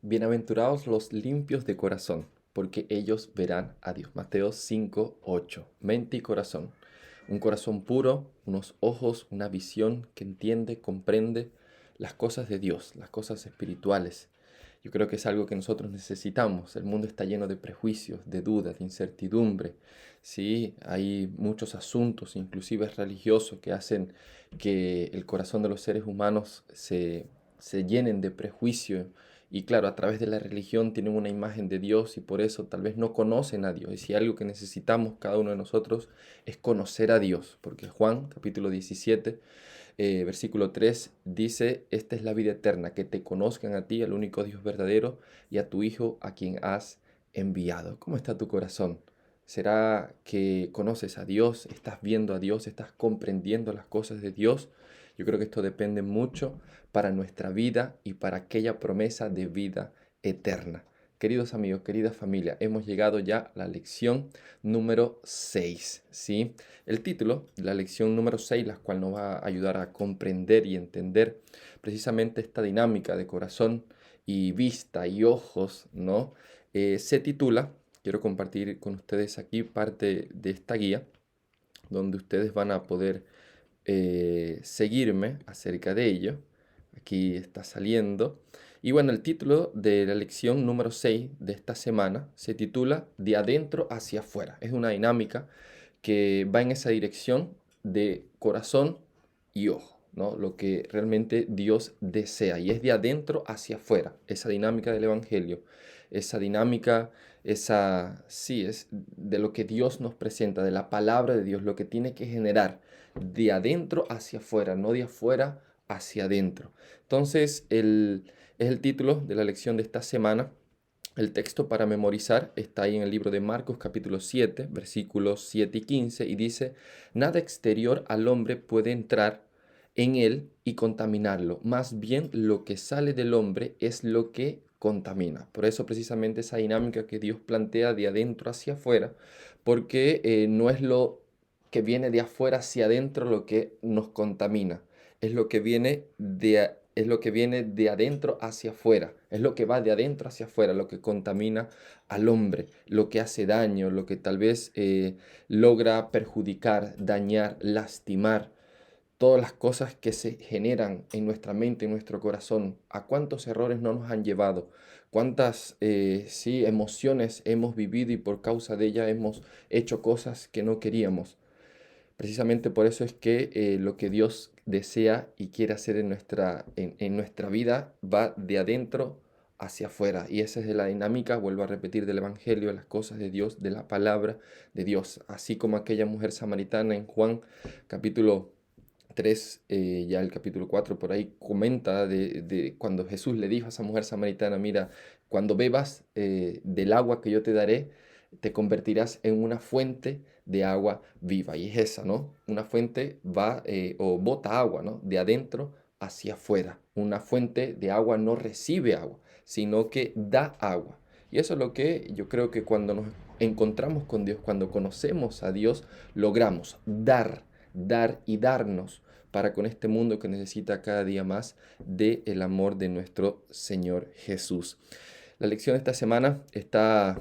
Bienaventurados los limpios de corazón, porque ellos verán a Dios. Mateo 5:8. Mente y corazón. Un corazón puro, unos ojos, una visión que entiende, comprende las cosas de Dios, las cosas espirituales. Yo creo que es algo que nosotros necesitamos. El mundo está lleno de prejuicios, de dudas, de incertidumbre. Sí, hay muchos asuntos, inclusive religiosos, que hacen que el corazón de los seres humanos se llenen de prejuicio. Y claro, a través de la religión tienen una imagen de Dios y por eso tal vez no conocen a Dios. Y si hay algo que necesitamos cada uno de nosotros es conocer a Dios, porque Juan capítulo 17 versículo 3 dice, esta es la vida eterna, que te conozcan a ti, el único Dios verdadero, y a tu Hijo a quien has enviado. ¿Cómo está tu corazón? ¿Será que conoces a Dios? ¿Estás viendo a Dios? ¿Estás comprendiendo las cosas de Dios? Yo creo que esto depende mucho para nuestra vida y para aquella promesa de vida eterna. Queridos amigos, querida familia, hemos llegado ya a la lección número 6, ¿sí? El título de la lección número 6, la cual nos va a ayudar a comprender y entender precisamente esta dinámica de corazón y vista y ojos, ¿no? Se titula, quiero compartir con ustedes aquí parte de esta guía, donde ustedes van a poder seguirme acerca de ello. Aquí está saliendo. Y bueno, el título de la lección número 6 de esta semana se titula De adentro hacia afuera. Es una dinámica que va en esa dirección de corazón y ojo, ¿no? Lo que realmente Dios desea y es de adentro hacia afuera, esa dinámica del Evangelio, esa dinámica, sí, es de lo que Dios nos presenta, de la palabra de Dios, lo que tiene que generar de adentro hacia afuera, no de afuera hacia adentro. Entonces, es el título de la lección de esta semana. El texto para memorizar está ahí en el libro de Marcos capítulo 7, versículos 7 y 15, y dice, nada exterior al hombre puede entrar en él y contaminarlo, más bien lo que sale del hombre es lo que contamina. Por eso precisamente esa dinámica que Dios plantea de adentro hacia afuera, porque no es lo que viene de afuera hacia adentro lo que nos contamina, es lo que viene es lo que viene de adentro hacia afuera, es lo que va de adentro hacia afuera, lo que contamina al hombre, lo que hace daño, lo que tal vez logra perjudicar, dañar, lastimar, todas las cosas que se generan en nuestra mente, en nuestro corazón, a cuántos errores no nos han llevado, cuántas sí, emociones hemos vivido y por causa de ellas hemos hecho cosas que no queríamos. Precisamente por eso es que lo que Dios desea y quiere hacer en nuestra vida va de adentro hacia afuera. Y esa es la dinámica, vuelvo a repetir, del Evangelio, de las cosas de Dios, de la palabra de Dios. Así como aquella mujer samaritana en Juan capítulo 3 ya el capítulo 4 por ahí comenta de cuando Jesús le dijo a esa mujer samaritana, mira, cuando bebas del agua que yo te daré, te convertirás en una fuente de agua viva. Y es esa, ¿no? Una fuente va o bota agua, ¿no? De adentro hacia afuera. Una fuente de agua no recibe agua, sino que da agua. Y eso es lo que yo creo que cuando nos encontramos con Dios, cuando conocemos a Dios, logramos dar y darnos para con este mundo que necesita cada día más del amor de nuestro Señor Jesús. La lección de esta semana está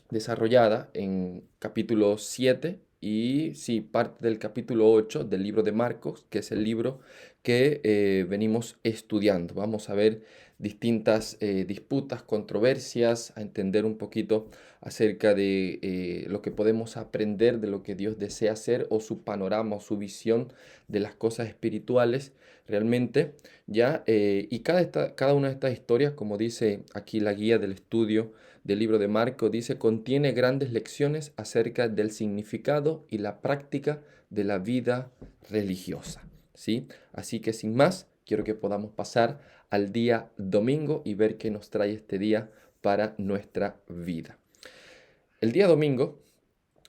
desarrollada en capítulo 7 y sí, parte del capítulo 8 del libro de Marcos, que es el libro que venimos estudiando. Vamos a ver distintas disputas, controversias, a entender un poquito acerca de lo que podemos aprender de lo que Dios desea hacer o su panorama o su visión de las cosas espirituales realmente, ¿ya? Y cada una de estas historias, como dice aquí la guía del estudio del libro de Marcos, dice, contiene grandes lecciones acerca del significado y la práctica de la vida religiosa, ¿sí? Así que sin más, quiero que podamos pasar al día domingo y ver qué nos trae este día para nuestra vida. El día domingo,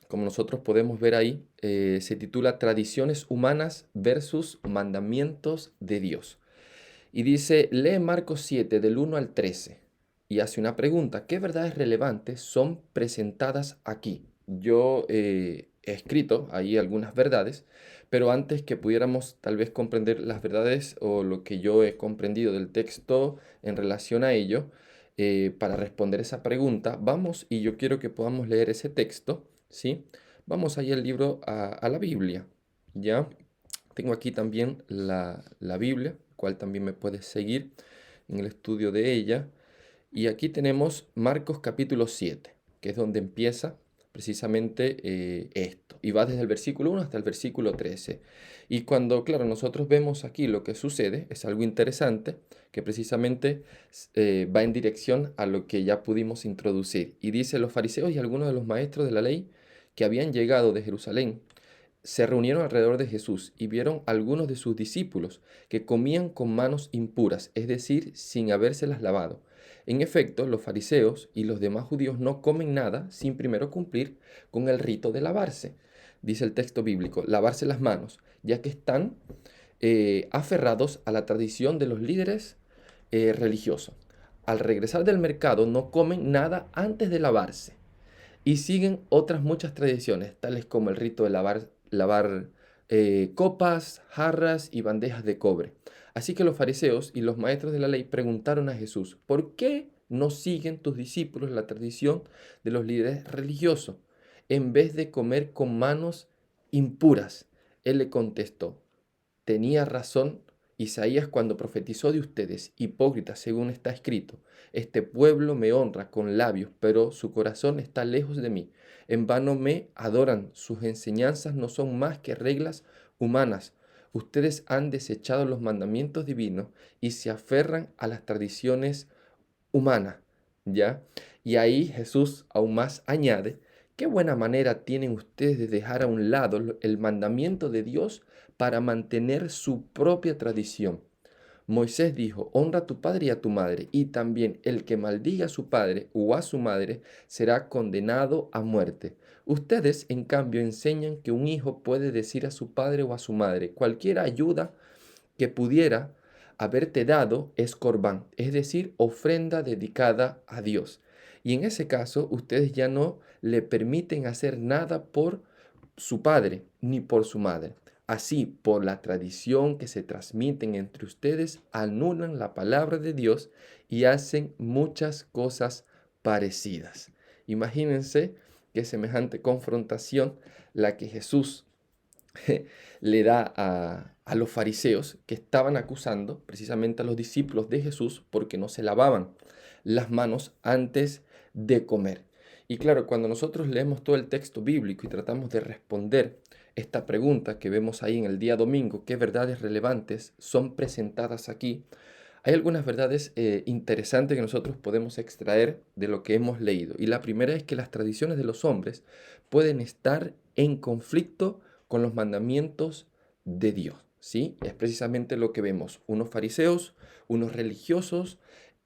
como nosotros podemos ver ahí, se titula Tradiciones humanas versus mandamientos de Dios. Y dice, lee Marcos 7 del 1 al 13 y hace una pregunta. ¿Qué verdades relevantes son presentadas aquí? Yo he escrito ahí algunas verdades, pero antes que pudiéramos tal vez comprender las verdades o lo que yo he comprendido del texto en relación a ello, para responder esa pregunta, vamos y yo quiero que podamos leer ese texto, ¿sí? Vamos ahí al libro, a la Biblia, ¿ya? Tengo aquí también la Biblia, cual también me puedes seguir en el estudio de ella. Y aquí tenemos Marcos capítulo 7, que es donde empieza precisamente esto. Y va desde el versículo 1 hasta el versículo 13. Y cuando, claro, nosotros vemos aquí lo que sucede, es algo interesante, que precisamente va en dirección a lo que ya pudimos introducir. Y dice, los fariseos y algunos de los maestros de la ley que habían llegado de Jerusalén se reunieron alrededor de Jesús y vieron algunos de sus discípulos que comían con manos impuras, es decir, sin habérselas lavado. En efecto, los fariseos y los demás judíos no comen nada sin primero cumplir con el rito de lavarse. Dice el texto bíblico, lavarse las manos, ya que están aferrados a la tradición de los líderes religiosos. Al regresar del mercado no comen nada antes de lavarse y siguen otras muchas tradiciones, tales como el rito de lavar copas, jarras y bandejas de cobre. Así que los fariseos y los maestros de la ley preguntaron a Jesús, ¿por qué no siguen tus discípulos la tradición de los líderes religiosos en vez de comer con manos impuras? Él le contestó, tenía razón Isaías cuando profetizó de ustedes, hipócritas, según está escrito. Este pueblo me honra con labios, pero su corazón está lejos de mí. En vano me adoran, sus enseñanzas no son más que reglas humanas. Ustedes han desechado los mandamientos divinos y se aferran a las tradiciones humanas, ¿ya? Y ahí Jesús aún más añade, qué buena manera tienen ustedes de dejar a un lado el mandamiento de Dios para mantener su propia tradición. Moisés dijo, honra a tu padre y a tu madre, y también el que maldiga a su padre o a su madre será condenado a muerte. Ustedes, en cambio, enseñan que un hijo puede decir a su padre o a su madre, cualquier ayuda que pudiera haberte dado es corbán, es decir, ofrenda dedicada a Dios. Y en ese caso, ustedes ya no le permiten hacer nada por su padre ni por su madre. Así, por la tradición que se transmiten entre ustedes, anulan la palabra de Dios y hacen muchas cosas parecidas. Imagínense que semejante confrontación la que Jesús le da a los fariseos que estaban acusando precisamente a los discípulos de Jesús porque no se lavaban las manos antes de comer. Y claro, cuando nosotros leemos todo el texto bíblico y tratamos de responder esta pregunta que vemos ahí en el día domingo, ¿qué verdades relevantes son presentadas aquí? Hay algunas verdades interesantes que nosotros podemos extraer de lo que hemos leído. Y la primera es que las tradiciones de los hombres pueden estar en conflicto con los mandamientos de Dios, ¿sí? Es precisamente lo que vemos. Unos fariseos, unos religiosos,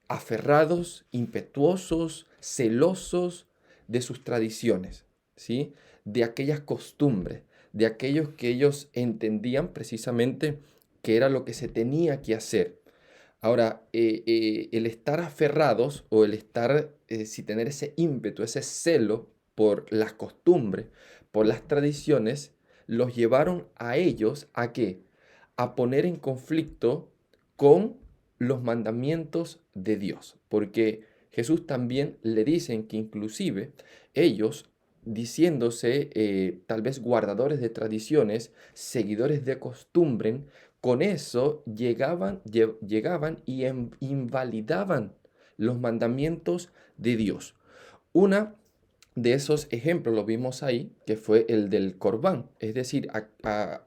aferrados, impetuosos, celosos de sus tradiciones, ¿sí? De aquellas costumbres, de aquellos que ellos entendían precisamente que era lo que se tenía que hacer. Ahora, el estar aferrados o el estar, si tener ese ímpetu, ese celo por las costumbres, por las tradiciones, los llevaron a ellos ¿a qué? A poner en conflicto con los mandamientos de Dios. Porque Jesús también le dicen que inclusive ellos, diciéndose tal vez guardadores de tradiciones, seguidores de costumbre, con eso llegaban y invalidaban los mandamientos de Dios. Una de esos ejemplos lo vimos ahí, que fue el del Corbán. Es decir,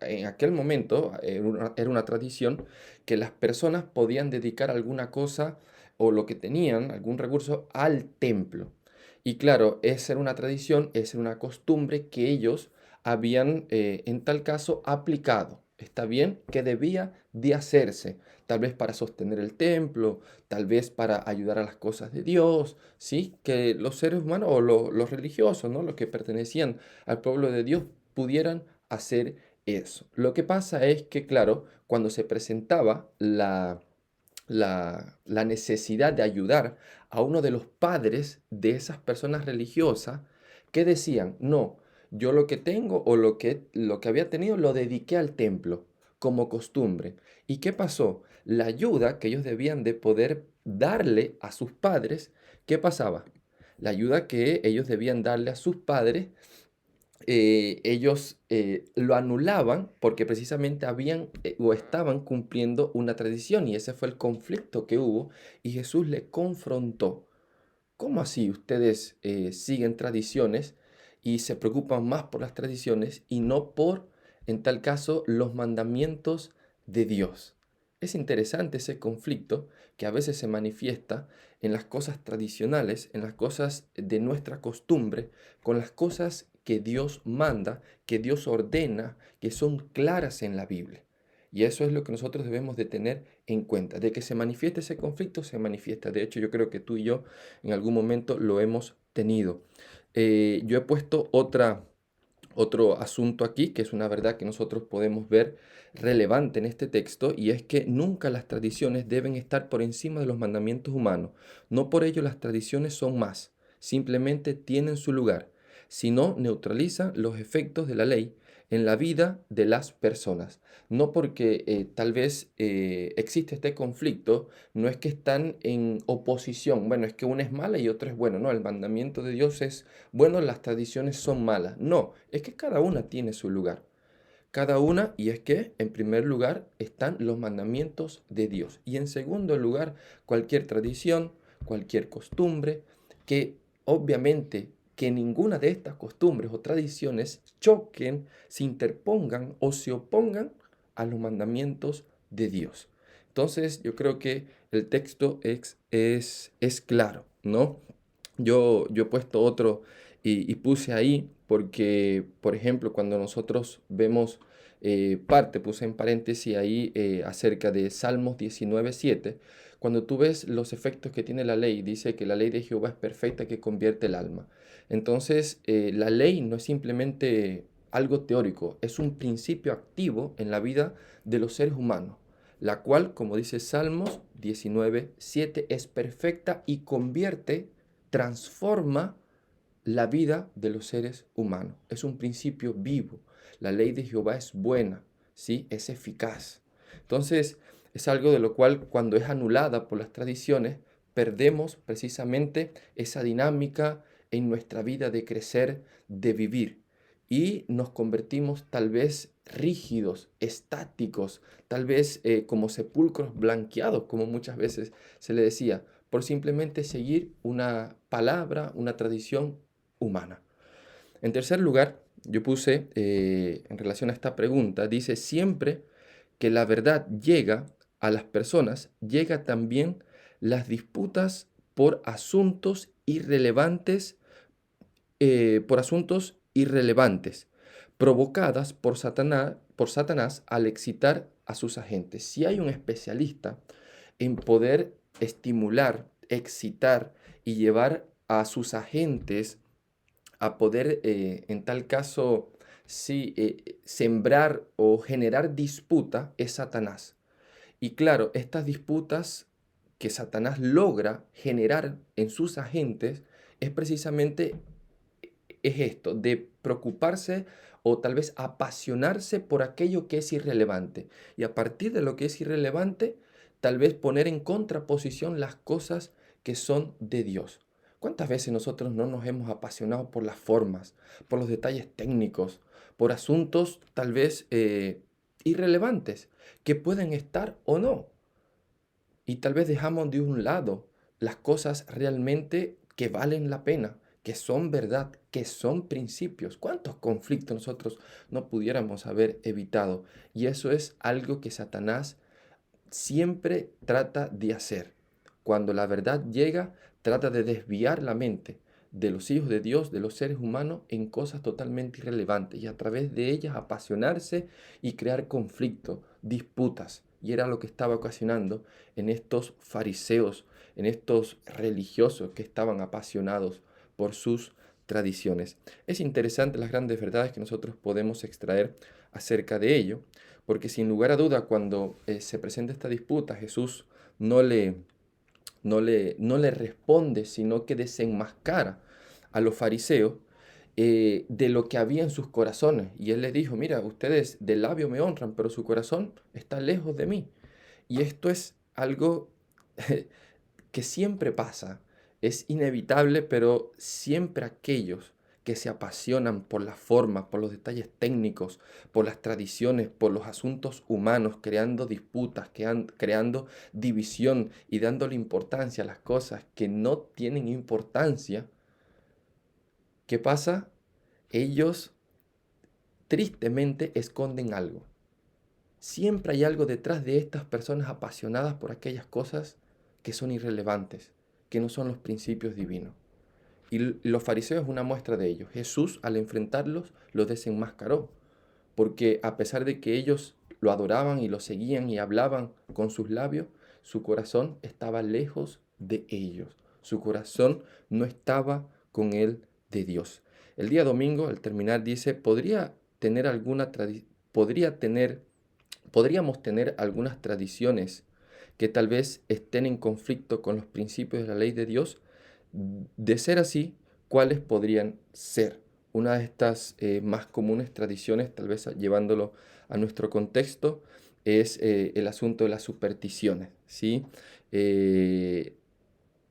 en aquel momento era una tradición que las personas podían dedicar alguna cosa o lo que tenían, algún recurso, al templo. Y claro, esa era una tradición, esa era una costumbre que ellos habían en tal caso aplicado. Está bien que debía de hacerse, tal vez para sostener el templo, tal vez para ayudar a las cosas de Dios, ¿sí? Que los seres humanos o los religiosos, ¿no? Los que pertenecían al pueblo de Dios pudieran hacer eso. Lo que pasa es que, claro, cuando se presentaba la necesidad de ayudar a uno de los padres de esas personas religiosas, que decían, no, yo lo que tengo o lo que había tenido lo dediqué al templo como costumbre. ¿Y qué pasó? la ayuda que ellos debían de poder darle a sus padres, ¿qué pasaba? La ayuda que ellos debían darle a sus padres, ellos lo anulaban porque precisamente habían o estaban cumpliendo una tradición, y ese fue el conflicto que hubo, y Jesús le confrontó. ¿Cómo así ustedes siguen tradiciones y se preocupan más por las tradiciones y no por, en tal caso, los mandamientos de Dios? Es interesante ese conflicto que a veces se manifiesta en las cosas tradicionales, en las cosas de nuestra costumbre, con las cosas que Dios manda, que Dios ordena, que son claras en la Biblia. Y eso es lo que nosotros debemos de tener en cuenta. De que se manifieste ese conflicto, se manifiesta. De hecho, yo creo que tú y yo en algún momento lo hemos tenido. Yo he puesto otro asunto aquí, que es una verdad que nosotros podemos ver relevante en este texto, y es que nunca las tradiciones deben estar por encima de los mandamientos humanos. No por ello las tradiciones son más, simplemente tienen su lugar, sino neutralizan los efectos de la ley en la vida de las personas. No porque tal vez existe este conflicto, no es que están en oposición, bueno, es que una es mala y otra es buena, no, el mandamiento de Dios es bueno, las tradiciones son malas. No, es que cada una tiene su lugar. Cada una, y es que en primer lugar están los mandamientos de Dios. Y en segundo lugar, cualquier tradición, cualquier costumbre, que obviamente que ninguna de estas costumbres o tradiciones choquen, se interpongan o se opongan a los mandamientos de Dios. Entonces, yo creo que el texto es claro, ¿no? Yo he puesto otro y puse ahí porque, por ejemplo, cuando nosotros vemos puse en paréntesis ahí acerca de Salmos 19:7, cuando tú ves los efectos que tiene la ley, dice que la ley de Jehová es perfecta que convierte el alma. Entonces, la ley no es simplemente algo teórico, es un principio activo en la vida de los seres humanos, la cual, como dice Salmos 19:7, es perfecta y convierte, transforma la vida de los seres humanos. Es un principio vivo. La ley de Jehová es buena, ¿sí? Es eficaz. Entonces, es algo de lo cual cuando es anulada por las tradiciones, perdemos precisamente esa dinámica en nuestra vida de crecer, de vivir. Y nos convertimos tal vez rígidos, estáticos, tal vez como sepulcros blanqueados, como muchas veces se le decía, por simplemente seguir una palabra, una tradición humana. En tercer lugar, yo puse en relación a esta pregunta, dice, siempre que la verdad llega a las personas, llega también las disputas por asuntos irrelevantes, provocadas por Satanás al excitar a sus agentes. Si hay un especialista en poder estimular, excitar y llevar a sus agentes a poder, en tal caso, sí, sembrar o generar disputa, es Satanás. Y claro, estas disputas que Satanás logra generar en sus agentes es precisamente es esto, de preocuparse o tal vez apasionarse por aquello que es irrelevante. Y a partir de lo que es irrelevante, tal vez poner en contraposición las cosas que son de Dios. ¿Cuántas veces nosotros no nos hemos apasionado por las formas, por los detalles técnicos, por asuntos tal vez irrelevantes, que pueden estar o no? Y tal vez dejamos de un lado las cosas realmente que valen la pena, que son verdad, que son principios. ¿Cuántos conflictos nosotros no pudiéramos haber evitado? Y eso es algo que Satanás siempre trata de hacer. Cuando la verdad llega, trata de desviar la mente de los hijos de Dios, de los seres humanos, en cosas totalmente irrelevantes y a través de ellas apasionarse y crear conflictos, disputas. Y era lo que estaba ocasionando en estos fariseos, en estos religiosos que estaban apasionados por sus tradiciones. Es interesante las grandes verdades que nosotros podemos extraer acerca de ello, porque sin lugar a duda cuando se presenta esta disputa, Jesús no le, no le responde, sino que desenmascara a los fariseos de lo que había en sus corazones. Y él les dijo, mira, ustedes de labio me honran, pero su corazón está lejos de mí. Y esto es algo que siempre pasa, es inevitable, pero siempre aquellos que se apasionan por las formas, por los detalles técnicos, por las tradiciones, por los asuntos humanos, creando disputas, creando división y dándole importancia a las cosas que no tienen importancia, ¿qué pasa? Ellos tristemente esconden algo. Siempre hay algo detrás de estas personas apasionadas por aquellas cosas que son irrelevantes, que no son los principios divinos. Y los fariseos es una muestra de ello. Jesús, al enfrentarlos, los desenmascaró, porque a pesar de que ellos lo adoraban y lo seguían y hablaban con sus labios, su corazón estaba lejos de ellos. Su corazón no estaba con el de Dios. El día domingo, al terminar, dice, podría tener podríamos tener algunas tradiciones que tal vez estén en conflicto con los principios de la ley de Dios. De ser así, ¿cuáles podrían ser? Una de estas más comunes tradiciones, tal vez llevándolo a nuestro contexto, es el asunto de las supersticiones, ¿sí? Eh,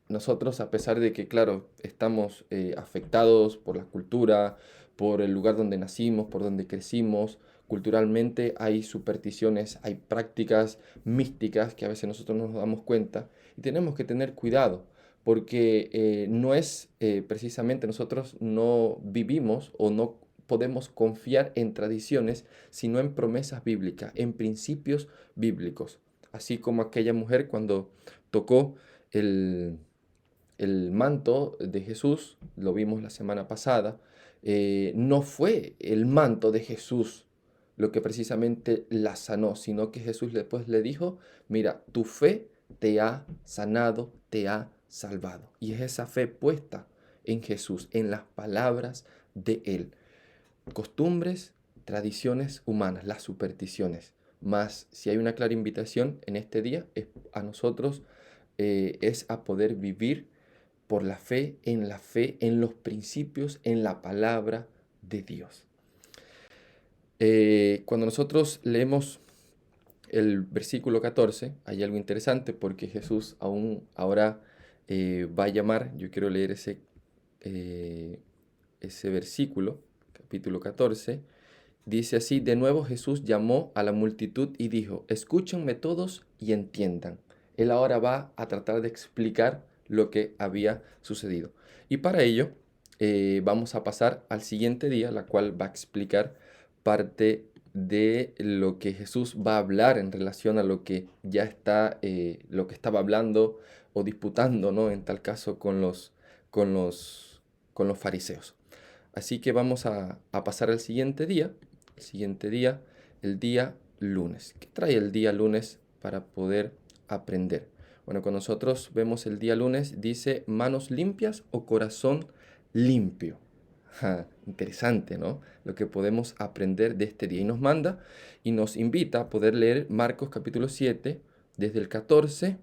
Nosotros, a pesar de que, claro, estamos afectados por la cultura, por el lugar donde nacimos, por donde crecimos, culturalmente hay supersticiones, hay prácticas místicas que a veces nosotros no nos damos cuenta y tenemos que tener cuidado porque no es precisamente nosotros no vivimos o no podemos confiar en tradiciones, sino en promesas bíblicas, en principios bíblicos. Así como aquella mujer cuando tocó el el manto de Jesús, lo vimos la semana pasada, no fue el manto de Jesús lo que precisamente la sanó, sino que Jesús después le dijo, mira, tu fe te ha sanado, te ha salvado. Y es esa fe puesta en Jesús, en las palabras de Él. Costumbres, tradiciones humanas, las supersticiones. Más si hay una clara invitación en este día es a nosotros, es a poder vivir por la fe, en los principios, en la palabra de Dios. Cuando nosotros leemos el versículo 14, hay algo interesante porque Jesús aún ahora va a llamar, yo quiero leer ese versículo, capítulo 14, dice así, de nuevo Jesús llamó a la multitud y dijo, escúchenme todos y entiendan. Él ahora va a tratar de explicar lo que había sucedido. Y para ello vamos a pasar al siguiente día, la cual va a explicar parte de lo que Jesús va a hablar en relación a lo que ya está, lo que estaba hablando o disputando, ¿no? En tal caso con los, con los fariseos. Así que vamos a pasar al siguiente día, el día lunes. ¿Qué trae el día lunes para poder aprender? Bueno, cuando nosotros vemos el día lunes, dice manos limpias o corazón limpio. Interesante, ¿no? Lo que podemos aprender de este día. Y nos manda y nos invita a poder leer Marcos capítulo 7, desde el 14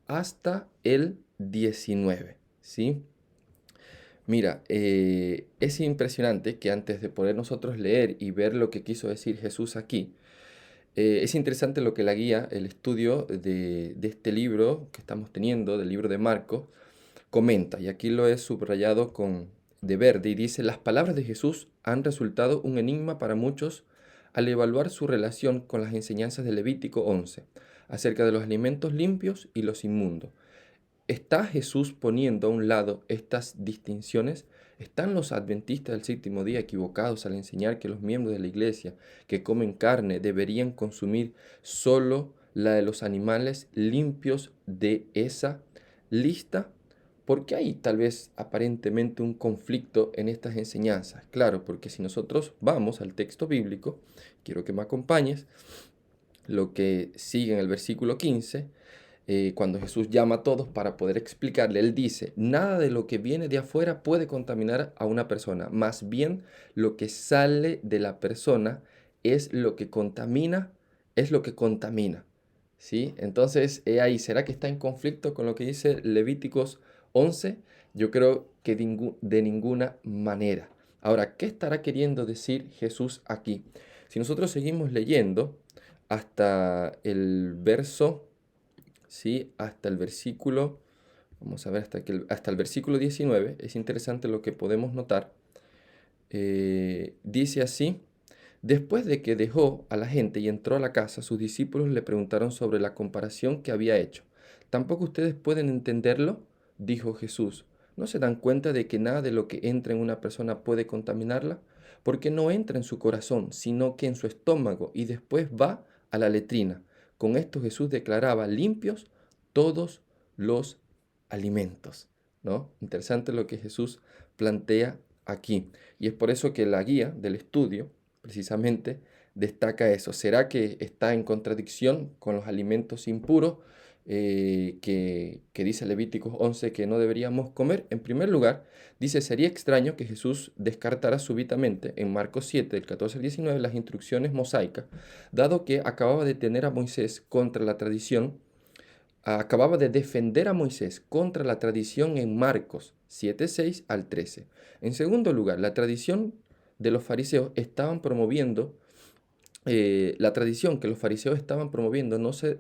hasta el 19, ¿sí? Mira, es impresionante que antes de poder nosotros leer y ver lo que quiso decir Jesús aquí, es interesante lo que la guía, el estudio de este libro que estamos teniendo, del libro de Marcos, comenta, y aquí lo he subrayado de verde, y dice, las palabras de Jesús han resultado un enigma para muchos al evaluar su relación con las enseñanzas de Levítico 11, acerca de los alimentos limpios y los inmundos. ¿Está Jesús poniendo a un lado estas distinciones? ¿Están los adventistas del séptimo día equivocados al enseñar que los miembros de la iglesia que comen carne deberían consumir solo la de los animales limpios de esa lista? Porque hay tal vez aparentemente un conflicto en estas enseñanzas. Claro, porque si nosotros vamos al texto bíblico, quiero que me acompañes, lo que sigue en el versículo 15, cuando Jesús llama a todos para poder explicarle, Él dice, nada de lo que viene de afuera puede contaminar a una persona, más bien lo que sale de la persona es lo que contamina, es lo que contamina. ¿Sí? Entonces, ahí, ¿será que está en conflicto con lo que dice Levíticos 11? Yo creo que de ninguna manera. Ahora, ¿qué estará queriendo decir Jesús aquí? Si nosotros seguimos leyendo hasta el verso ¿sí? Hasta el versículo, vamos a ver, hasta el versículo 19, es interesante lo que podemos notar. Dice así: después de que dejó a la gente y entró a la casa, sus discípulos le preguntaron sobre la comparación que había hecho. ¿Tampoco ustedes pueden entenderlo?, dijo Jesús. ¿No se dan cuenta de que nada de lo que entra en una persona puede contaminarla? Porque no entra en su corazón, sino que en su estómago y después va a la letrina. Con esto Jesús declaraba limpios todos los alimentos, ¿no? Interesante lo que Jesús plantea aquí. Y es por eso que la guía del estudio precisamente destaca eso. ¿Será que está en contradicción con los alimentos impuros que dice Levíticos 11 que no deberíamos comer? En primer lugar, dice: sería extraño que Jesús descartara súbitamente en Marcos 7, del 14 al 19, las instrucciones mosaicas, dado que acababa de tener a Moisés contra la tradición. Acababa de defender a Moisés contra la tradición en Marcos 7:6 al 13. En segundo lugar, la tradición de los fariseos estaban promoviendo, la tradición que los fariseos estaban promoviendo no se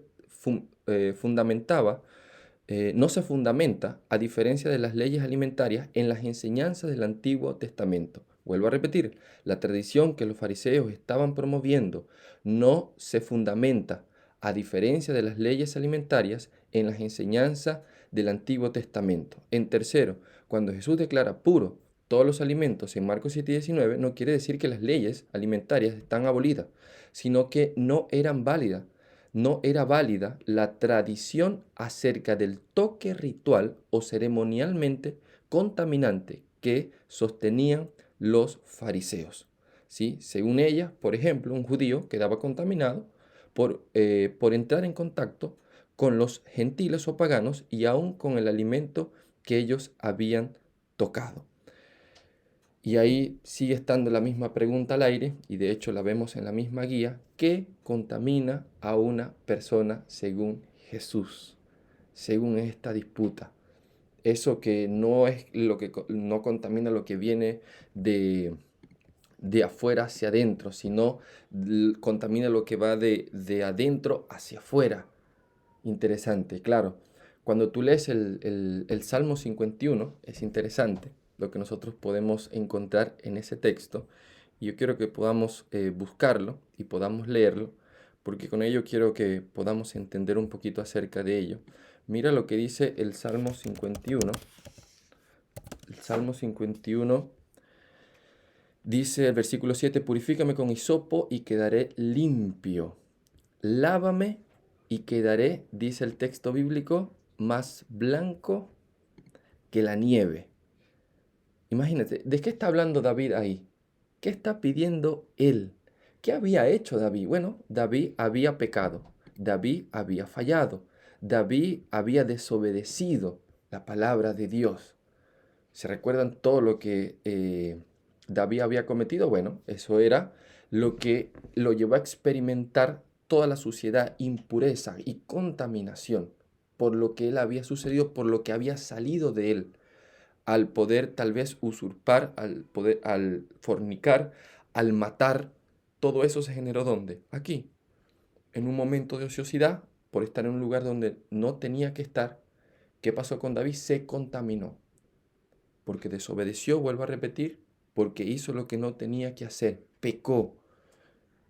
fundamenta, a diferencia de las leyes alimentarias, en las enseñanzas del Antiguo Testamento. Vuelvo a repetir, la tradición que los fariseos estaban promoviendo no se fundamenta, a diferencia de las leyes alimentarias, en las enseñanzas del Antiguo Testamento. En tercero, cuando Jesús declara puro todos los alimentos en Marcos 7:19, no quiere decir que las leyes alimentarias están abolidas, sino que no era válida la tradición acerca del toque ritual o ceremonialmente contaminante que sostenían los fariseos, ¿sí? Según ella, por ejemplo, un judío quedaba contaminado por entrar en contacto con los gentiles o paganos y aún con el alimento que ellos habían tocado. Y ahí sigue estando la misma pregunta al aire, y de hecho la vemos en la misma guía: ¿qué contamina a una persona según Jesús, según esta disputa? Eso que no es lo que no contamina lo que viene de afuera hacia adentro, sino contamina lo que va de adentro hacia afuera. Interesante, claro. Cuando tú lees el Salmo 51, es interesante lo que nosotros podemos encontrar en ese texto. Y yo quiero que podamos buscarlo y podamos leerlo, porque con ello quiero que podamos entender un poquito acerca de ello. Mira lo que dice el Salmo 51. El Salmo 51 dice el versículo 7: purifícame con hisopo y quedaré limpio. Lávame y quedaré, dice el texto bíblico, más blanco que la nieve. Imagínate, ¿de qué está hablando David ahí? ¿Qué está pidiendo él? ¿Qué había hecho David? Bueno, David había pecado, David había fallado, David había desobedecido la palabra de Dios. ¿Se recuerdan todo lo que David había cometido? Bueno, eso era lo que lo llevó a experimentar toda la suciedad, impureza y contaminación por lo que él había sucedido, por lo que había salido de él, al poder tal vez usurpar, al fornicar, al matar. Todo eso se generó ¿dónde? Aquí, en un momento de ociosidad, por estar en un lugar donde no tenía que estar. ¿Qué pasó con David? Se contaminó, porque desobedeció, vuelvo a repetir, porque hizo lo que no tenía que hacer, pecó.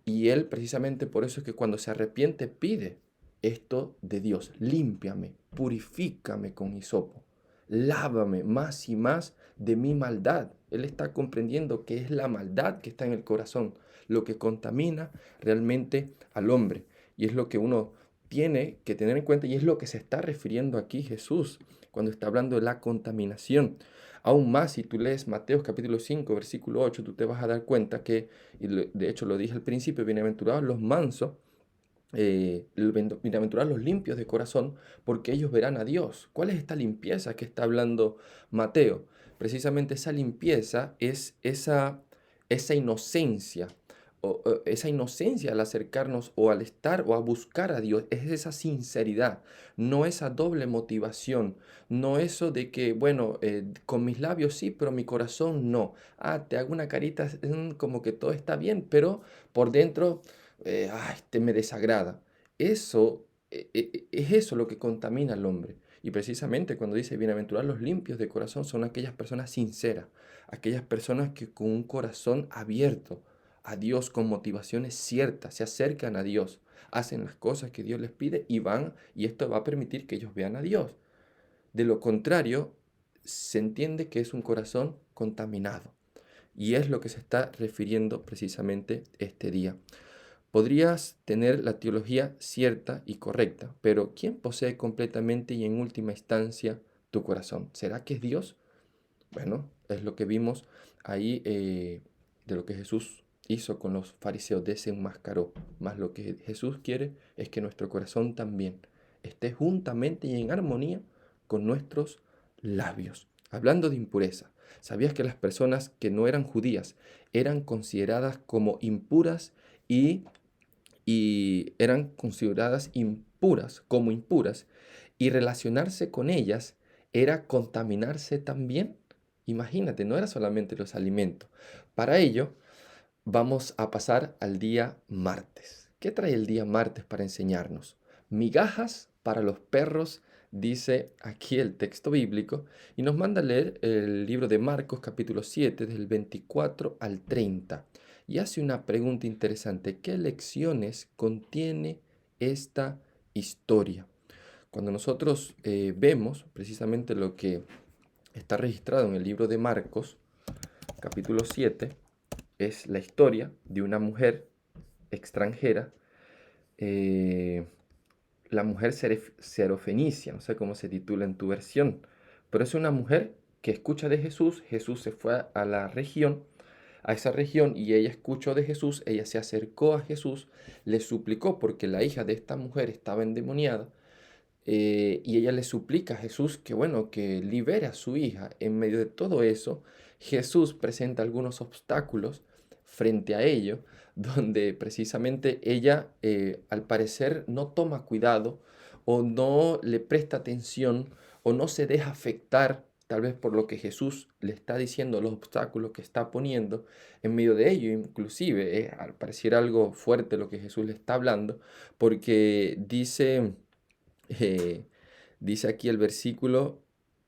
Y él precisamente por eso es que cuando se arrepiente pide esto de Dios: límpiame, purifícame con hisopo, lávame más y más de mi maldad. Él está comprendiendo que es la maldad que está en el corazón lo que contamina realmente al hombre. Y es lo que uno tiene que tener en cuenta, y es lo que se está refiriendo aquí Jesús cuando está hablando de la contaminación. Aún más, si tú lees Mateo capítulo 5, versículo 8, tú te vas a dar cuenta que, y de hecho lo dije al principio: bienaventurados los mansos, bienaventurados los limpios de corazón, porque ellos verán a Dios. ¿Cuál es esta limpieza que está hablando Mateo? Precisamente esa limpieza es esa inocencia, o esa inocencia al acercarnos o al estar o a buscar a Dios, es esa sinceridad, no esa doble motivación, no eso de que, bueno, con mis labios sí, pero mi corazón no. Te hago una carita, como que todo está bien, pero por dentro, me desagrada. Eso es eso lo que contamina al hombre. Y precisamente cuando dice bienaventurados los limpios de corazón son aquellas personas sinceras, aquellas personas que con un corazón abierto a Dios, con motivaciones ciertas, se acercan a Dios, hacen las cosas que Dios les pide y van, y esto va a permitir que ellos vean a Dios. De lo contrario, se entiende que es un corazón contaminado. Y es lo que se está refiriendo precisamente este día. Podrías tener la teología cierta y correcta, pero ¿quién posee completamente y en última instancia tu corazón? ¿Será que es Dios? Bueno, es lo que vimos ahí de lo que Jesús hizo con los fariseos, desenmascaró. Más lo que Jesús quiere es que nuestro corazón también esté juntamente y en armonía con nuestros labios. Hablando de impureza, ¿sabías que las personas que no eran judías eran consideradas como impuras y eran consideradas impuras, como impuras, y relacionarse con ellas era contaminarse también? Imagínate, no era solamente los alimentos. Para ello, vamos a pasar al día martes. ¿Qué trae el día martes para enseñarnos? Migajas para los perros, dice aquí el texto bíblico, y nos manda a leer el libro de Marcos capítulo 7, del 24 al 30. Y hace una pregunta interesante. ¿Qué lecciones contiene esta historia? Cuando nosotros vemos precisamente lo que está registrado en el libro de Marcos, capítulo 7, es la historia de una mujer extranjera, eh, la mujer serofenicia, no sé cómo se titula en tu versión, pero es una mujer que escucha de Jesús. Jesús se fue a la región, a esa región, y ella escuchó de Jesús, ella se acercó a Jesús, le suplicó porque la hija de esta mujer estaba endemoniada, y ella le suplica a Jesús que, bueno, que libere a su hija. En medio de todo eso, Jesús presenta algunos obstáculos frente a ello, donde precisamente ella, al parecer, no toma cuidado o no le presta atención o no se deja afectar, tal vez por lo que Jesús le está diciendo, los obstáculos que está poniendo en medio de ello. Inclusive, al parecer algo fuerte lo que Jesús le está hablando, porque eh, dice aquí el versículo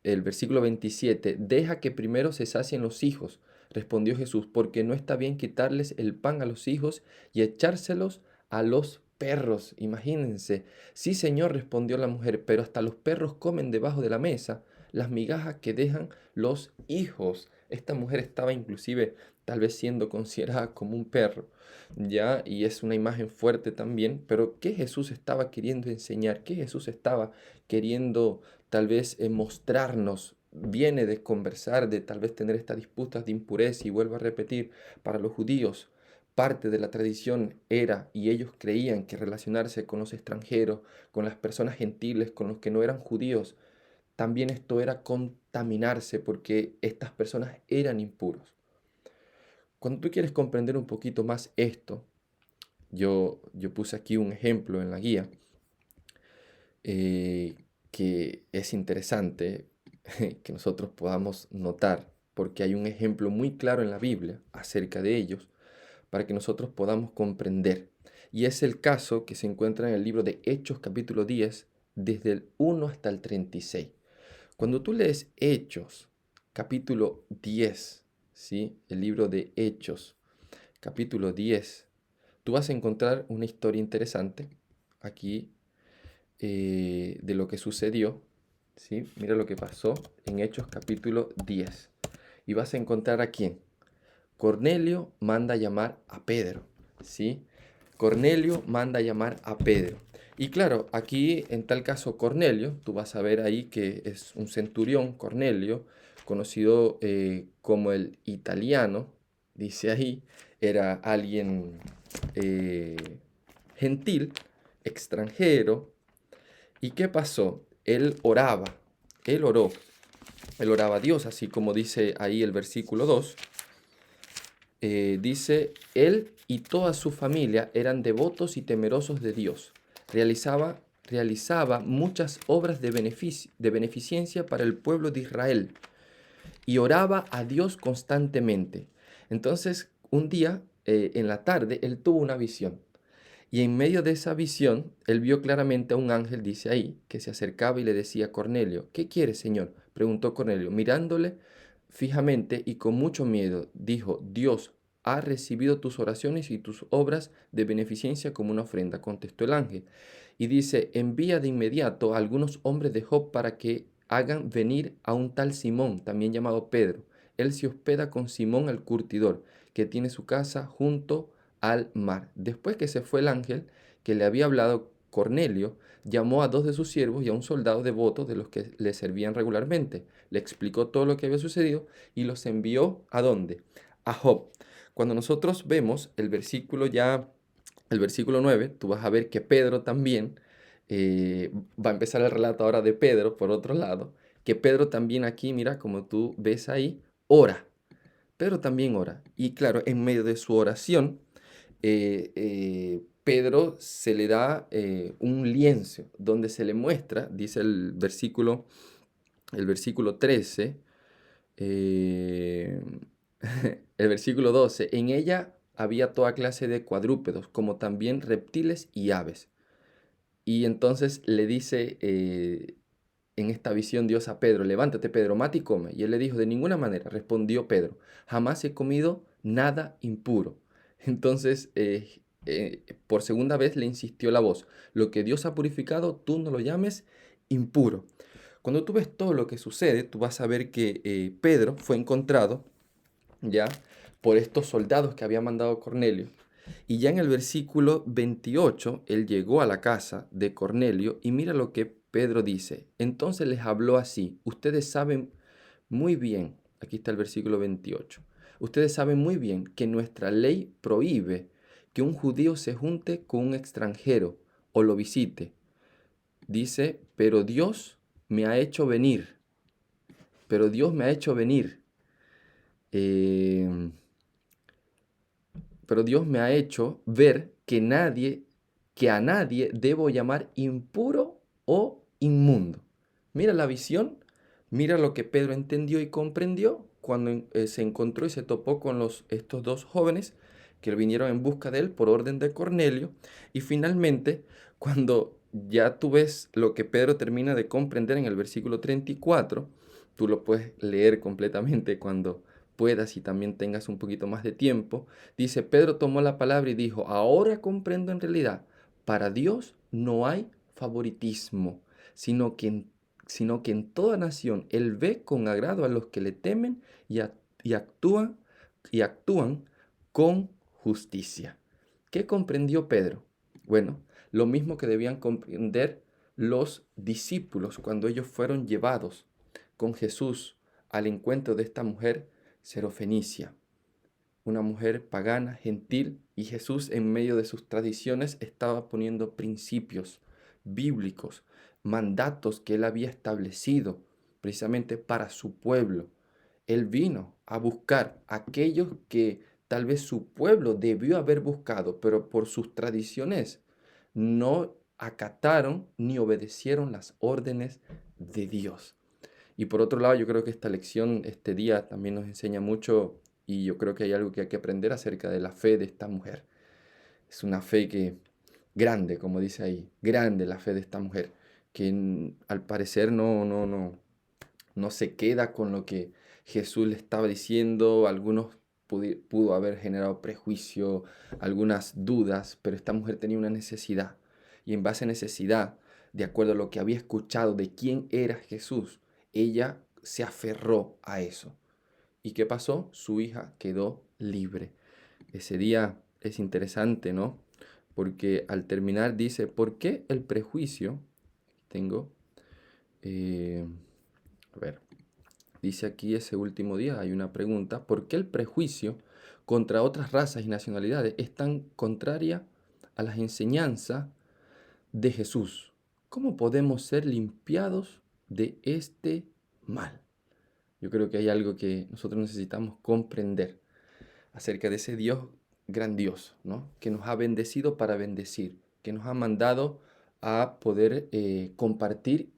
27, deja que primero se sacien los hijos, respondió Jesús, porque no está bien quitarles el pan a los hijos y echárselos a los perros. Imagínense. Sí, Señor, respondió la mujer, pero hasta los perros comen debajo de la mesa las migajas que dejan los hijos. Esta mujer estaba inclusive tal vez siendo considerada como un perro, ¿ya? Y es una imagen fuerte también, pero ¿qué Jesús estaba queriendo enseñar? ¿Qué Jesús estaba queriendo tal vez mostrarnos? Viene de conversar, de tal vez tener estas disputas de impureza, y vuelvo a repetir, para los judíos parte de la tradición era, y ellos creían que relacionarse con los extranjeros, con las personas gentiles, con los que no eran judíos, también esto era contaminarse porque estas personas eran impuros. Cuando tú quieres comprender un poquito más esto, yo puse aquí un ejemplo en la guía, eh, que es interesante que nosotros podamos notar, porque hay un ejemplo muy claro en la Biblia acerca de ellos, para que nosotros podamos comprender. Y es el caso que se encuentra en el libro de Hechos capítulo 10, desde el 1 hasta el 36. Cuando tú lees Hechos capítulo 10, ¿sí? El libro de Hechos capítulo 10, tú vas a encontrar una historia interesante aquí, de lo que sucedió, ¿sí? Mira lo que pasó en Hechos capítulo 10. Y vas a encontrar a quién. Cornelio manda a llamar a Pedro, ¿sí? Cornelio manda a llamar a Pedro. Y claro, aquí en tal caso Cornelio, tú vas a ver ahí que es un centurión, Cornelio, conocido como el italiano, dice ahí, era alguien eh, gentil, extranjero. ¿Y qué pasó? Él oraba, él oró, él oraba a Dios, así como dice ahí el versículo 2. Dice, él y toda su familia eran devotos y temerosos de Dios. Realizaba muchas obras de beneficencia para el pueblo de Israel y oraba a Dios constantemente. Entonces, un día, en la tarde, él tuvo una visión. Y en medio de esa visión, él vio claramente a un ángel, dice ahí, que se acercaba y le decía a Cornelio, ¿qué quieres, Señor? Preguntó Cornelio, mirándole fijamente y con mucho miedo, dijo, Dios ha recibido tus oraciones y tus obras de beneficencia como una ofrenda, contestó el ángel. Y dice, envía de inmediato a algunos hombres de Job para que hagan venir a un tal Simón, también llamado Pedro. Él se hospeda con Simón el curtidor, que tiene su casa junto al mar. Después que se fue el ángel que le había hablado, Cornelio llamó a dos de sus siervos y a un soldado devoto de los que le servían regularmente. Le explicó todo lo que había sucedido y los envió ¿a dónde? A Job. Cuando nosotros vemos el versículo 9, tú vas a ver que Pedro también, va a empezar el relato ahora de Pedro, por otro lado, que Pedro también aquí, mira, como tú ves ahí, ora. Pedro también ora. Y claro, en medio de su oración, Pedro se le da un lienzo donde se le muestra, dice el versículo 13, eh, el versículo 12, en ella había toda clase de cuadrúpedos, como también reptiles y aves. Y entonces le dice en esta visión Dios a Pedro, levántate Pedro, mata y come. Y él le dijo, de ninguna manera, respondió Pedro, jamás he comido nada impuro. Entonces, por segunda vez le insistió la voz, lo que Dios ha purificado, tú no lo llames impuro. Cuando tú ves todo lo que sucede, tú vas a ver que Pedro fue encontrado ya por estos soldados que había mandado Cornelio. Y ya en el versículo 28, él llegó a la casa de Cornelio y mira lo que Pedro dice. Entonces les habló así, ustedes saben muy bien, aquí está el versículo 28, ustedes saben muy bien que nuestra ley prohíbe que un judío se junte con un extranjero o lo visite. Dice, pero Dios me ha hecho venir. eh, pero Dios me ha hecho ver que a nadie debo llamar impuro o inmundo. Mira la visión, mira lo que Pedro entendió y comprendió cuando se encontró y se topó con estos dos jóvenes que vinieron en busca de él por orden de Cornelio. Y finalmente, cuando ya tú ves lo que Pedro termina de comprender en el versículo 34, tú lo puedes leer completamente cuando puedas y también tengas un poquito más de tiempo. Dice, Pedro tomó la palabra y dijo, ahora comprendo en realidad, para Dios no hay favoritismo, sino que en toda nación Él ve con agrado a los que le temen y actúan, y actúan con justicia. ¿Qué comprendió Pedro? Bueno, lo mismo que debían comprender los discípulos cuando ellos fueron llevados con Jesús al encuentro de esta mujer serofenicia, una mujer pagana, gentil, y Jesús en medio de sus tradiciones estaba poniendo principios bíblicos, mandatos que él había establecido precisamente para su pueblo. Él vino a buscar aquellos que tal vez su pueblo debió haber buscado, pero por sus tradiciones no acataron ni obedecieron las órdenes de Dios. Y por otro lado, yo creo que esta lección, este día, también nos enseña mucho y yo creo que hay algo que hay que aprender acerca de la fe de esta mujer. Es una fe que grande, como dice ahí, grande la fe de esta mujer, que al parecer no se queda con lo que Jesús le estaba diciendo. Algunos pudo haber generado prejuicio, algunas dudas, pero esta mujer tenía una necesidad. Y en base a necesidad, de acuerdo a lo que había escuchado de quién era Jesús, ella se aferró a eso. ¿Y qué pasó? Su hija quedó libre. Ese día es interesante, ¿no? Porque al terminar dice, ¿por qué el prejuicio? Tengo, eh, a ver, dice aquí ese último día, hay una pregunta, ¿por qué el prejuicio contra otras razas y nacionalidades es tan contraria a las enseñanzas de Jesús? ¿Cómo podemos ser limpiados de este mal? Yo creo que hay algo que nosotros necesitamos comprender acerca de ese Dios grandioso, ¿no? Que nos ha bendecido para bendecir, que nos ha mandado a poder compartir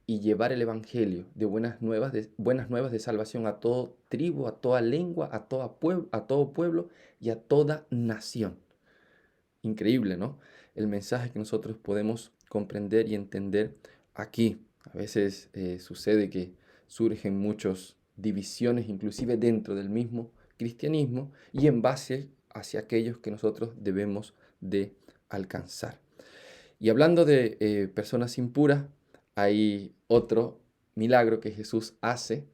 y llevar el evangelio de buenas nuevas de salvación a toda tribu, a toda lengua, a todo pueblo y a toda nación. Increíble, ¿no? el mensaje que nosotros podemos comprender y entender aquí. A veces sucede que surgen muchas divisiones, inclusive dentro del mismo cristianismo, y en base hacia aquellos que nosotros debemos de alcanzar. Y hablando de personas impuras, hay otro milagro que Jesús hace,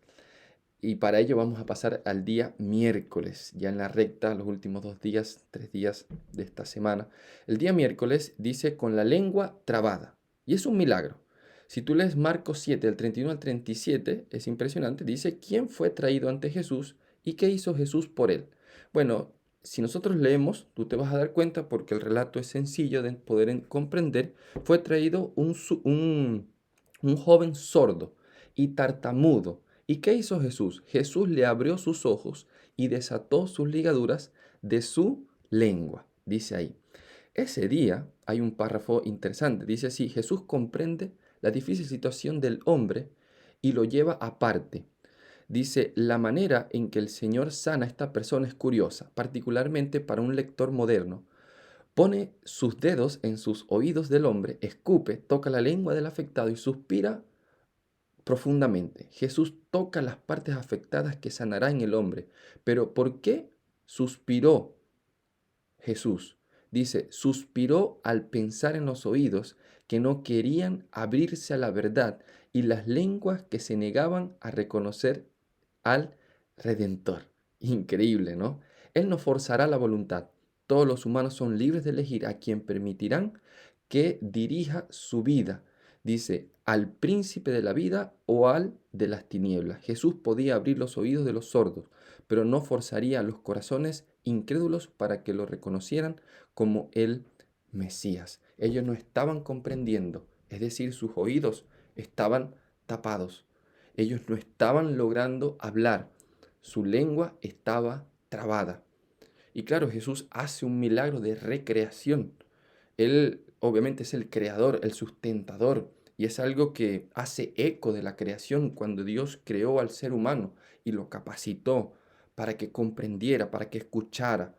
y para ello vamos a pasar al día miércoles, ya en la recta, los últimos 2 días, 3 días de esta semana. El día miércoles dice con la lengua trabada, y es un milagro. Si tú lees Marcos 7, del 31 al 37, es impresionante. Dice, ¿quién fue traído ante Jesús y qué hizo Jesús por él? Bueno, si nosotros leemos, tú te vas a dar cuenta porque el relato es sencillo de poder comprender. Fue traído un joven sordo y tartamudo. ¿Y qué hizo Jesús? Jesús le abrió sus ojos y desató sus ligaduras de su lengua. Dice ahí. Ese día hay un párrafo interesante. Dice así, Jesús comprende la difícil situación del hombre y lo lleva aparte. Dice, la manera en que el Señor sana a esta persona es curiosa, particularmente para un lector moderno. Pone sus dedos en sus oídos del hombre, escupe, toca la lengua del afectado y suspira profundamente. Jesús toca las partes afectadas que sanará en el hombre. Pero ¿por qué suspiró Jesús? Dice, suspiró al pensar en los oídos que no querían abrirse a la verdad y las lenguas que se negaban a reconocer al Redentor. Increíble, ¿no? Él no forzará la voluntad. Todos los humanos son libres de elegir a quien permitirán que dirija su vida. Dice, al príncipe de la vida o al de las tinieblas. Jesús podía abrir los oídos de los sordos, pero no forzaría a los corazones incrédulos para que lo reconocieran como el Mesías. Ellos no estaban comprendiendo, es decir, sus oídos estaban tapados. Ellos no estaban logrando hablar, su lengua estaba trabada. Y claro, Jesús hace un milagro de recreación. Él obviamente es el creador, el sustentador, y es algo que hace eco de la creación cuando Dios creó al ser humano y lo capacitó para que comprendiera, para que escuchara,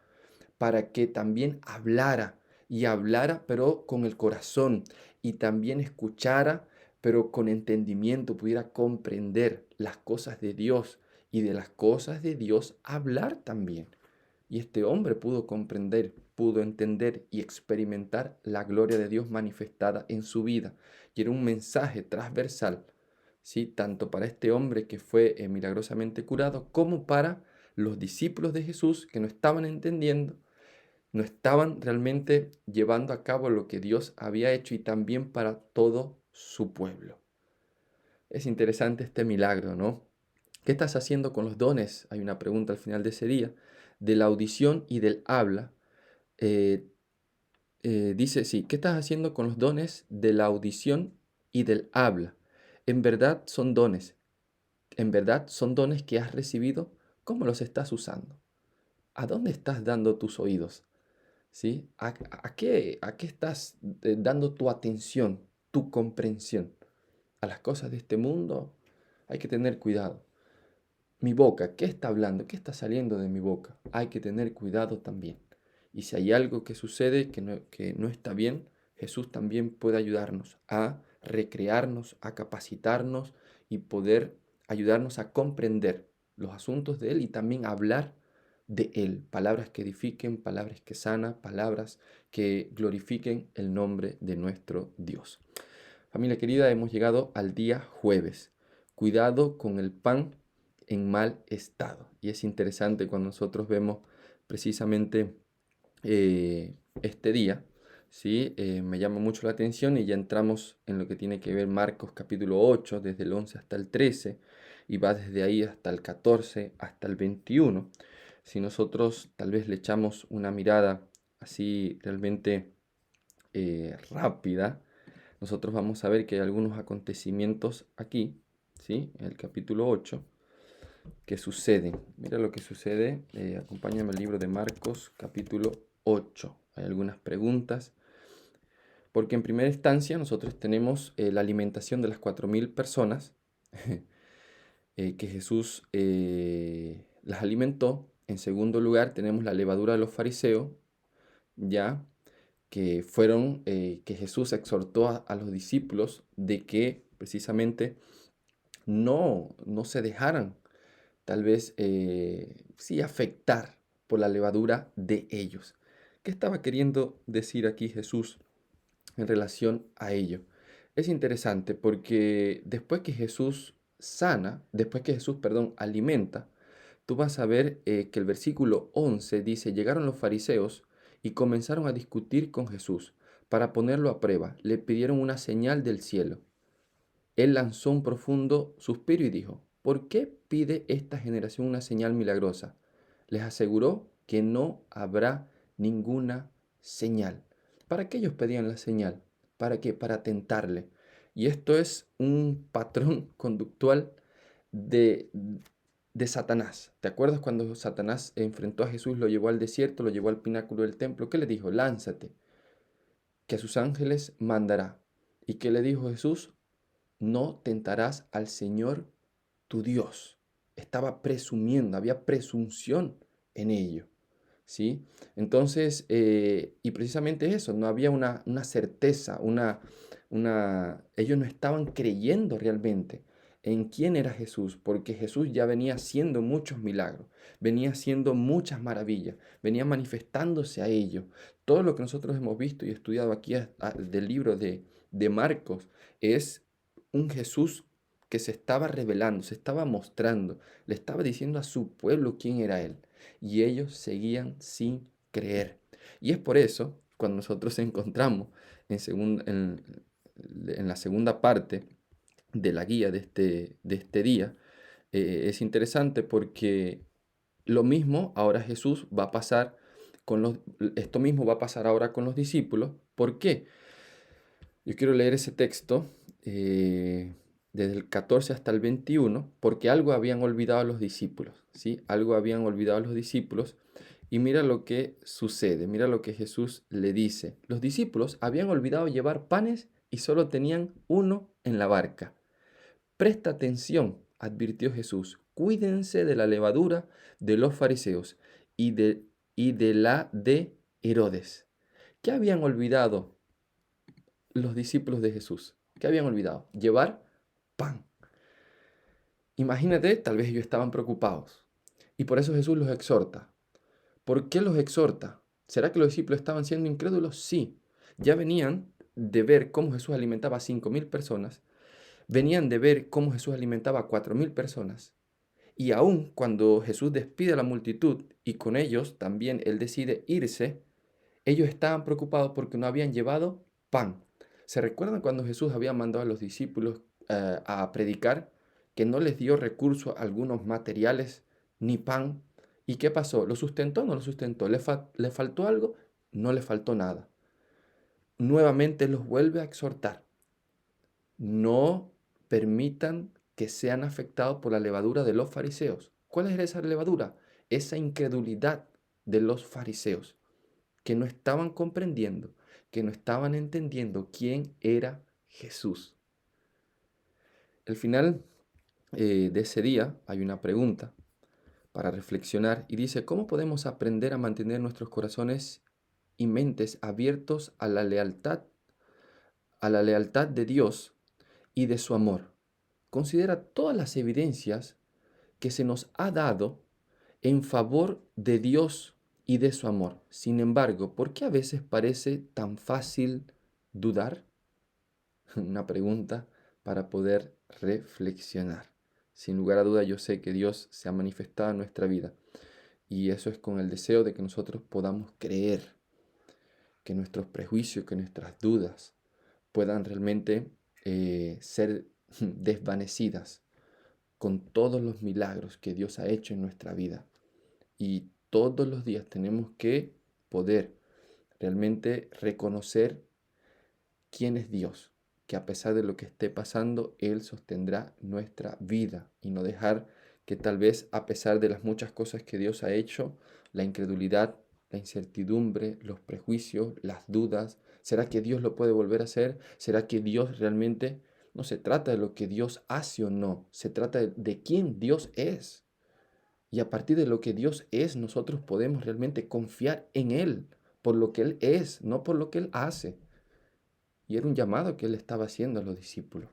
para que también hablara y hablara pero con el corazón y también escuchara pero con entendimiento, pudiera comprender las cosas de Dios y de las cosas de Dios hablar también. Y este hombre pudo comprender, pudo entender y experimentar la gloria de Dios manifestada en su vida. Y era un mensaje transversal, ¿sí? Tanto para este hombre que fue milagrosamente curado, como para los discípulos de Jesús que no estaban entendiendo, no estaban realmente llevando a cabo lo que Dios había hecho, y también para todo su pueblo. Es interesante este milagro, ¿no? ¿Qué estás haciendo con los dones? Hay una pregunta al final de ese día. De la audición y del habla. Eh, Dice, sí, ¿qué estás haciendo con los dones de la audición y del habla? En verdad son dones. En verdad son dones que has recibido. ¿Cómo los estás usando? ¿A dónde estás dando tus oídos? ¿Sí? ¿A qué estás dando tu atención, tu comprensión? ¿A las cosas de este mundo? Hay que tener cuidado. Mi boca, ¿qué está hablando? ¿Qué está saliendo de mi boca? Hay que tener cuidado también. Y si hay algo que sucede que no está bien, Jesús también puede ayudarnos a recrearnos, a capacitarnos y poder ayudarnos a comprender los asuntos de Él y también a hablar de Él. Palabras que edifiquen, palabras que sanan, palabras que glorifiquen el nombre de nuestro Dios. Familia querida, hemos llegado al día jueves. Cuidado con el pan en mal estado. Y es interesante cuando nosotros vemos precisamente este día, ¿sí? Me llama mucho la atención y ya entramos en lo que tiene que ver Marcos capítulo 8, desde el 11 hasta el 13, y va desde ahí hasta el 14, hasta el 21. Si nosotros tal vez le echamos una mirada así realmente rápida, nosotros vamos a ver que hay algunos acontecimientos aquí, ¿sí? En el capítulo 8, que suceden. Mira lo que sucede. Acompáñame al libro de Marcos, capítulo 8. Hay algunas preguntas, porque en primera instancia nosotros tenemos la alimentación de las 4.000 personas, que Jesús las alimentó. En segundo lugar tenemos la levadura de los fariseos, ya, que fueron, que Jesús exhortó a los discípulos de que precisamente no se dejaran tal vez sí afectar por la levadura de ellos. ¿Qué estaba queriendo decir aquí Jesús en relación a ello? Es interesante porque después que Jesús, perdón, alimenta, tú vas a ver que el versículo 11 dice, llegaron los fariseos y comenzaron a discutir con Jesús para ponerlo a prueba. Le pidieron una señal del cielo. Él lanzó un profundo suspiro y dijo, ¿por qué pide esta generación una señal milagrosa? Les aseguró que no habrá ninguna señal. ¿Para qué ellos pedían la señal? ¿Para qué? Para tentarle. Y esto es un patrón conductual de, de Satanás. ¿Te acuerdas cuando Satanás enfrentó a Jesús, lo llevó al desierto, lo llevó al pináculo del templo? ¿Qué le dijo? Lánzate, que a sus ángeles mandará. ¿Y qué le dijo Jesús? No tentarás al Señor tu Dios. Estaba presumiendo, había presunción en ello, ¿sí? Entonces, y precisamente eso, no había una certeza, ellos no estaban creyendo realmente en quién era Jesús, porque Jesús ya venía haciendo muchos milagros, venía haciendo muchas maravillas, venía manifestándose a ellos. Todo lo que nosotros hemos visto y estudiado aquí del libro de Marcos es un Jesús que se estaba revelando, se estaba mostrando, le estaba diciendo a su pueblo quién era Él. Y ellos seguían sin creer. Y es por eso, cuando nosotros encontramos en la segunda parte de la guía de este día, es interesante porque lo mismo ahora Jesús va a pasar esto mismo va a pasar ahora con los discípulos. ¿Por qué? Yo quiero leer ese texto desde el 14 hasta el 21, porque algo habían olvidado los discípulos, ¿sí? Algo habían olvidado los discípulos. Y mira lo que sucede, mira lo que Jesús le dice. Los discípulos habían olvidado llevar panes y solo tenían uno en la barca. Presta atención, advirtió Jesús, cuídense de la levadura de los fariseos y de la de Herodes. ¿Qué habían olvidado los discípulos de Jesús? ¿Qué habían olvidado? Llevar pan. Imagínate, tal vez ellos estaban preocupados. Y por eso Jesús los exhorta. ¿Por qué los exhorta? ¿Será que los discípulos estaban siendo incrédulos? Sí. Ya venían de ver cómo Jesús alimentaba a 5.000 personas. Venían de ver cómo Jesús alimentaba a 4.000 personas. Y aún cuando Jesús despide a la multitud y con ellos también Él decide irse, ellos estaban preocupados porque no habían llevado pan. ¿Se recuerdan cuando Jesús había mandado a los discípulos a predicar que no les dio recursos a algunos materiales ni pan? ¿Y qué pasó? ¿Lo sustentó o no lo sustentó? ¿Le faltó algo? No le faltó nada. Nuevamente los vuelve a exhortar. No permitan que sean afectados por la levadura de los fariseos. ¿Cuál era esa levadura? Esa incredulidad de los fariseos, que no estaban comprendiendo, que no estaban entendiendo quién era Jesús. Al final de ese día hay una pregunta para reflexionar y dice, ¿cómo podemos aprender a mantener nuestros corazones y mentes abiertos a la lealtad de Dios y de su amor? Considera todas las evidencias que se nos ha dado en favor de Dios y de su amor. Sin embargo, ¿por qué a veces parece tan fácil dudar? Una pregunta para poder reflexionar. Sin lugar a duda, yo sé que Dios se ha manifestado en nuestra vida y eso es con el deseo de que nosotros podamos creer, que nuestros prejuicios, que nuestras dudas puedan realmente ser desvanecidas con todos los milagros que Dios ha hecho en nuestra vida. Y todos los días tenemos que poder realmente reconocer quién es Dios, que a pesar de lo que esté pasando, Él sostendrá nuestra vida y no dejar que tal vez a pesar de las muchas cosas que Dios ha hecho, la incredulidad, la incertidumbre, los prejuicios, las dudas, ¿será que Dios lo puede volver a hacer? ¿Será que Dios realmente no se trata de lo que Dios hace o no, se trata de quién Dios es? Y a partir de lo que Dios es, nosotros podemos realmente confiar en Él, por lo que Él es, no por lo que Él hace. Y era un llamado que Él estaba haciendo a los discípulos.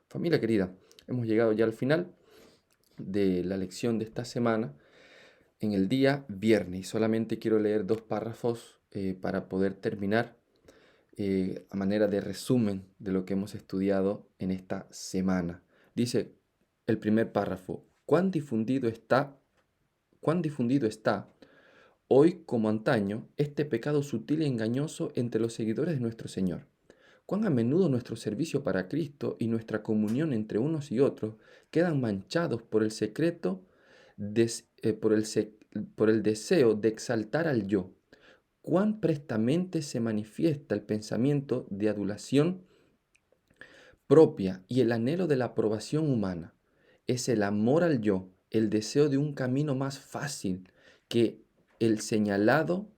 Familia querida, hemos llegado ya al final de la lección de esta semana, en el día viernes. Y solamente quiero leer 2 párrafos para poder terminar a manera de resumen de lo que hemos estudiado en esta semana. Dice el primer párrafo: cuán difundido está hoy como antaño este pecado sutil y engañoso entre los seguidores de nuestro Señor. Cuán a menudo nuestro servicio para Cristo y nuestra comunión entre unos y otros quedan manchados por el secreto, por el deseo de exaltar al yo. Cuán prestamente se manifiesta el pensamiento de adulación propia y el anhelo de la aprobación humana. Es el amor al yo, el deseo de un camino más fácil que el señalado,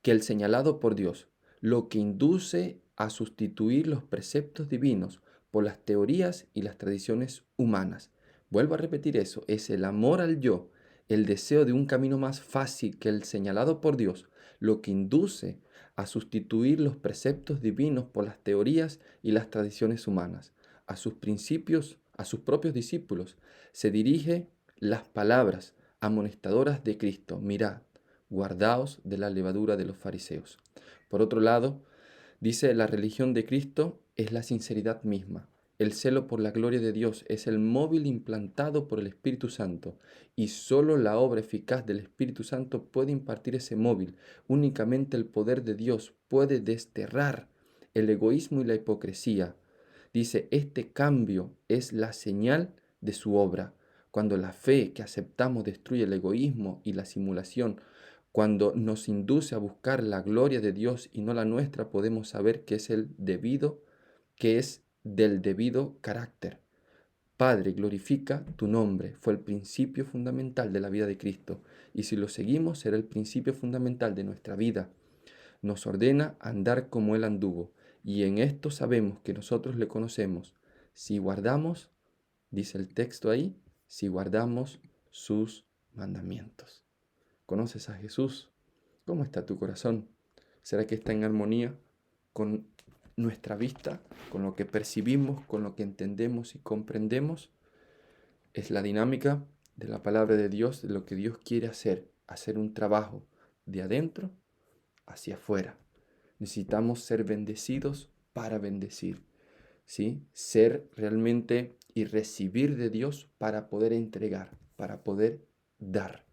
el señalado por Dios, lo que induce a sustituir los preceptos divinos por las teorías y las tradiciones humanas. Vuelvo a repetir eso, es el amor al yo, el deseo de un camino más fácil que el señalado por Dios, lo que induce a sustituir los preceptos divinos por las teorías y las tradiciones humanas. A sus principios, a sus propios discípulos, se dirige las palabras amonestadoras de Cristo: mirad, guardaos de la levadura de los fariseos. Por otro lado, dice: la religión de Cristo es la sinceridad misma. El celo por la gloria de Dios es el móvil implantado por el Espíritu Santo, y solo la obra eficaz del Espíritu Santo puede impartir ese móvil. Únicamente el poder de Dios puede desterrar el egoísmo y la hipocresía. Dice: este cambio es la señal de su obra. Cuando la fe que aceptamos destruye el egoísmo y la simulación, cuando nos induce a buscar la gloria de Dios y no la nuestra, podemos saber que es del debido carácter. Padre, glorifica tu nombre. Fue el principio fundamental de la vida de Cristo, y si lo seguimos será el principio fundamental de nuestra vida. Nos ordena andar como Él anduvo, y en esto sabemos que nosotros le conocemos, si guardamos, dice el texto ahí, si guardamos sus mandamientos. ¿Conoces a Jesús? ¿Cómo está tu corazón? ¿Será que está en armonía con nuestra vista, con lo que percibimos, con lo que entendemos y comprendemos? Es la dinámica de la palabra de Dios, de lo que Dios quiere hacer un trabajo de adentro hacia afuera. Necesitamos ser bendecidos para bendecir, ¿sí? Ser realmente y recibir de Dios para poder entregar, para poder dar.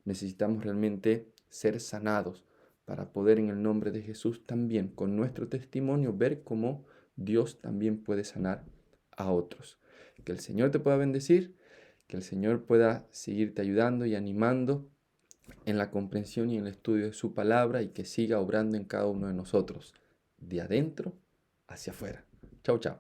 Necesitamos realmente ser sanados para poder, en el nombre de Jesús, también con nuestro testimonio ver cómo Dios también puede sanar a otros. Que el Señor te pueda bendecir, que el Señor pueda seguirte ayudando y animando en la comprensión y en el estudio de su palabra, y que siga obrando en cada uno de nosotros, de adentro hacia afuera. Chau, chau.